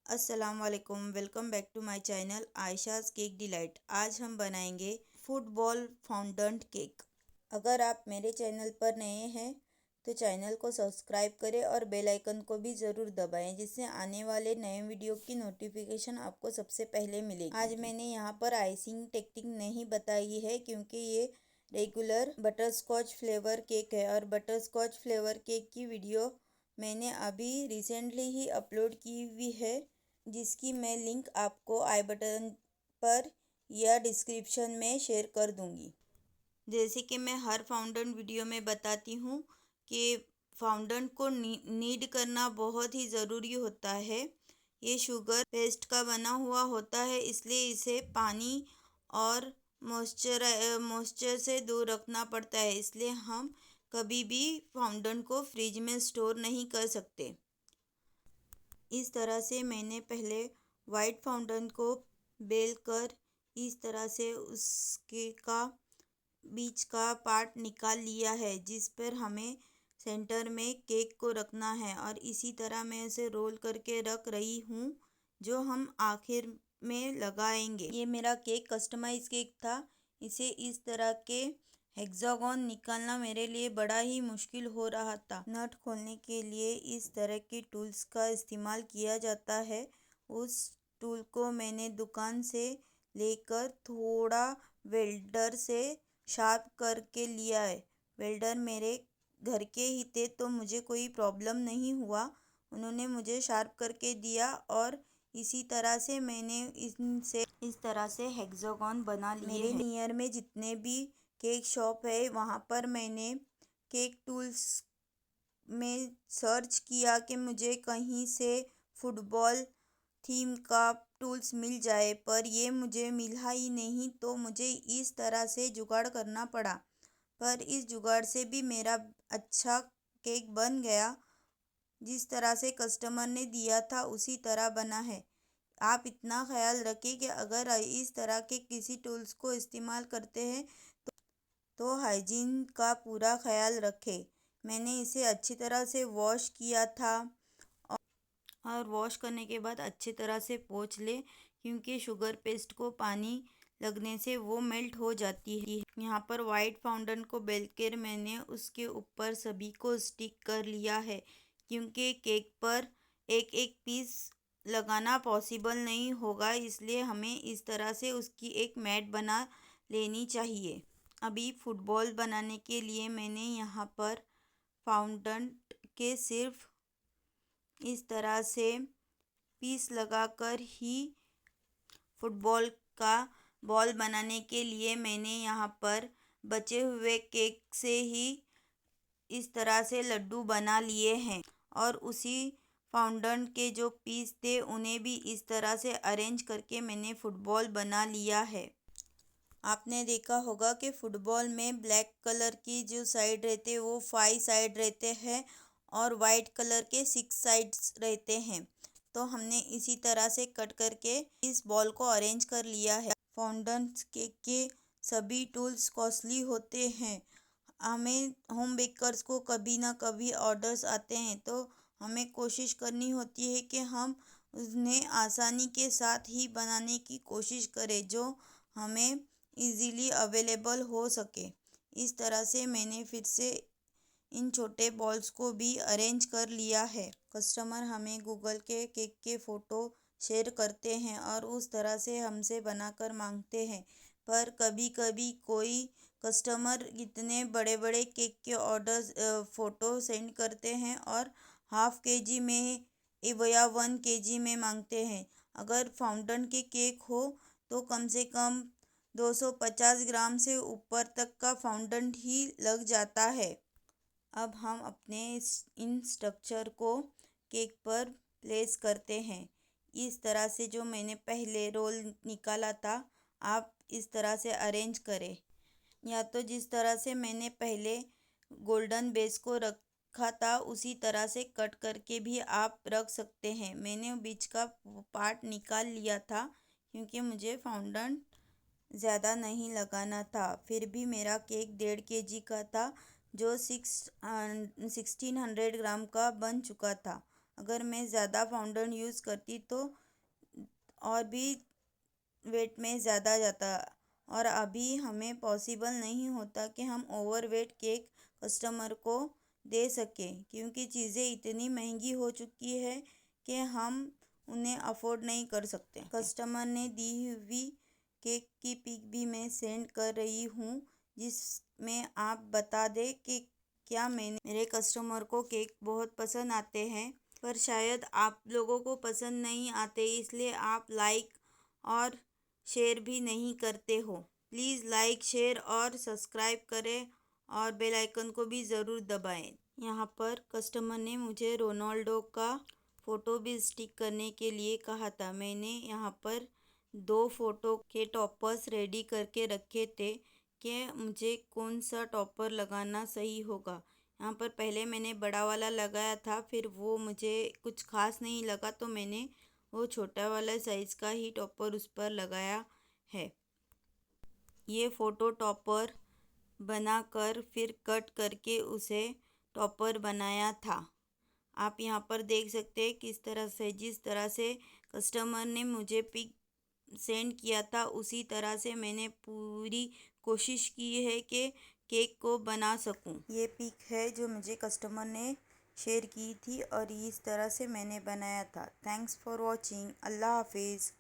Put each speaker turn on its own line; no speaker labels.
अस्सलाम वालेकुम, welcome back to my channel Aisha's cake delight. आज हम बनाएंगे फुटबॉल फाउंडेंट केक। अगर आप मेरे चैनल पर नए हैं तो चैनल को सब्सक्राइब करें और बेल आइकन को भी ज़रूर दबाएं, जिससे आने वाले नए वीडियो की नोटिफिकेशन आपको सबसे पहले मिलेगी। आज मैंने यहाँ पर आइसिंग टेक्निक नहीं बताई है क्योंकि ये रेगुलर बटरस्कॉच फ्लेवर केक है और बटरस्कॉच फ्लेवर केक की वीडियो मैंने अभी रिसेंटली ही अपलोड की हुई है, जिसकी मैं लिंक आपको आई बटन पर या डिस्क्रिप्शन में शेयर कर दूंगी। जैसे कि मैं हर फाउंडेंट वीडियो में बताती हूँ कि फाउंडेंट को नीड करना बहुत ही ज़रूरी होता है। ये शुगर पेस्ट का बना हुआ होता है, इसलिए इसे पानी और मॉइस्चर से दूर रखना पड़ता है। इसलिए हम कभी भी फाउंडेंट को फ्रिज में स्टोर नहीं कर सकते। इस तरह से मैंने पहले वाइट फाउंटेन को बेल कर इस तरह से उसके का बीच का पार्ट निकाल लिया है, जिस पर हमें सेंटर में केक को रखना है। और इसी तरह मैं इसे रोल करके रख रही हूँ, जो हम आखिर में लगाएंगे। ये मेरा केक कस्टमाइज केक था। इसे इस तरह के हेक्सागोन निकालना मेरे लिए बड़ा ही मुश्किल हो रहा था। नट खोलने के लिए इस तरह के टूल्स का इस्तेमाल किया जाता है। उस टूल को मैंने दुकान से लेकर थोड़ा वेल्डर से शार्प करके लिया है। वेल्डर मेरे घर के ही थे तो मुझे कोई प्रॉब्लम नहीं हुआ। उन्होंने मुझे शार्प करके दिया और इसी तरह से मैंने इनसे इस तरह से हेक्सागोन बना लिए मेरे नियर में जितने भी केक शॉप है, वहाँ पर मैंने केक टूल्स में सर्च किया कि मुझे कहीं से फुटबॉल थीम का टूल्स मिल जाए, पर ये मुझे मिला ही नहीं। तो मुझे इस तरह से जुगाड़ करना पड़ा, पर इस जुगाड़ से भी मेरा अच्छा केक बन गया। जिस तरह से कस्टमर ने दिया था उसी तरह बना है। आप इतना ख्याल रखें कि अगर इस तरह के किसी टूल्स को इस्तेमाल करते हैं तो हाइजीन का पूरा ख्याल रखें। मैंने इसे अच्छी तरह से वॉश किया था और वॉश करने के बाद अच्छी तरह से पोंछ ले, क्योंकि शुगर पेस्ट को पानी लगने से वो मेल्ट हो जाती है। यहाँ पर वाइट फाउंडेंट को बेल कर मैंने उसके ऊपर सभी को स्टिक कर लिया है, क्योंकि केक पर एक एक पीस लगाना पॉसिबल नहीं होगा, इसलिए हमें इस तरह से उसकी एक मैट बना लेनी चाहिए। अभी फुटबॉल बनाने के लिए मैंने यहाँ पर फाउंडेंट के सिर्फ इस तरह से पीस लगाकर ही फुटबॉल का बॉल बनाने के लिए मैंने यहाँ पर बचे हुए केक से ही इस तरह से लड्डू बना लिए हैं। और उसी फाउंडेंट के जो पीस थे उन्हें भी इस तरह से अरेंज करके मैंने फुटबॉल बना लिया है। आपने देखा होगा कि फुटबॉल में ब्लैक कलर की जो साइड रहते हैं वो 5 साइड रहते हैं और वाइट कलर के 6 साइड्स रहते हैं। तो हमने इसी तरह से कट करके इस बॉल को अरेंज कर लिया है। फाउंडेंट केक के सभी टूल्स कॉस्टली होते हैं। हमें होम बेकर्स को कभी ना कभी ऑर्डर्स आते हैं, तो हमें कोशिश करनी होती है कि हम उन्हें आसानी के साथ ही बनाने की कोशिश करें, जो हमें इजीली अवेलेबल हो सके। इस तरह से मैंने फिर से इन छोटे बॉल्स को भी अरेंज कर लिया है। कस्टमर हमें गूगल के केक के फ़ोटो शेयर करते हैं और उस तरह से हमसे बनाकर मांगते हैं, पर कभी कभी कोई कस्टमर इतने बड़े बड़े केक के ऑर्डर्स फ़ोटो सेंड करते हैं और हाफ़ केजी में या 1 केजी में मांगते हैं। अगर फाउंटेन के केक हो तो कम से कम 250 ग्राम से ऊपर तक का फाउंटेन ही लग जाता है। अब हम अपने इन स्ट्रक्चर को केक पर प्लेस करते हैं। इस तरह से जो मैंने पहले रोल निकाला था, आप इस तरह से अरेंज करें, या तो जिस तरह से मैंने पहले गोल्डन बेस को रखा था उसी तरह से कट करके भी आप रख सकते हैं। मैंने बीच का पार्ट निकाल लिया था क्योंकि मुझे फाउंडेंट ज़्यादा नहीं लगाना था। फिर भी मेरा केक 1.5 केजी का था, जो 1600 ग्राम का बन चुका था। अगर मैं ज़्यादा फाउंडेंट यूज़ करती तो और भी वेट में ज़्यादा जाता, और अभी हमें पॉसिबल नहीं होता कि हम ओवरवेट केक कस्टमर को दे सकें, क्योंकि चीज़ें इतनी महंगी हो चुकी है कि हम उन्हें अफोर्ड नहीं कर सकते। कस्टमर ने दी हुई केक की पिक भी मैं सेंड कर रही हूँ, जिसमें आप बता दें कि क्या मेरे कस्टमर को केक बहुत पसंद आते हैं, पर शायद आप लोगों को पसंद नहीं आते, इसलिए आप लाइक और शेयर भी नहीं करते हो। प्लीज़ लाइक, शेयर और सब्सक्राइब करें और बेल आइकन को भी ज़रूर दबाएं। यहाँ पर कस्टमर ने मुझे रोनाल्डो का फ़ोटो भी स्टिक करने के लिए कहा था। मैंने यहाँ पर 2 फ़ोटो के टॉपर्स रेडी करके रखे थे कि मुझे कौन सा टॉपर लगाना सही होगा। यहाँ पर पहले मैंने बड़ा वाला लगाया था, फिर वो मुझे कुछ खास नहीं लगा तो मैंने वो छोटा वाला साइज़ का ही टॉपर उस पर लगाया है। ये फ़ोटो टॉपर बनाकर फिर कट करके उसे टॉपर बनाया था। आप यहाँ पर देख सकते हैं किस तरह से, जिस तरह से कस्टमर ने मुझे पिक सेंड किया था उसी तरह से मैंने पूरी कोशिश की है कि केक को बना सकूं। ये पिक है जो मुझे कस्टमर ने शेयर की थी और इस तरह से मैंने बनाया था। Thanks for watching. अल्लाह हाफिज़।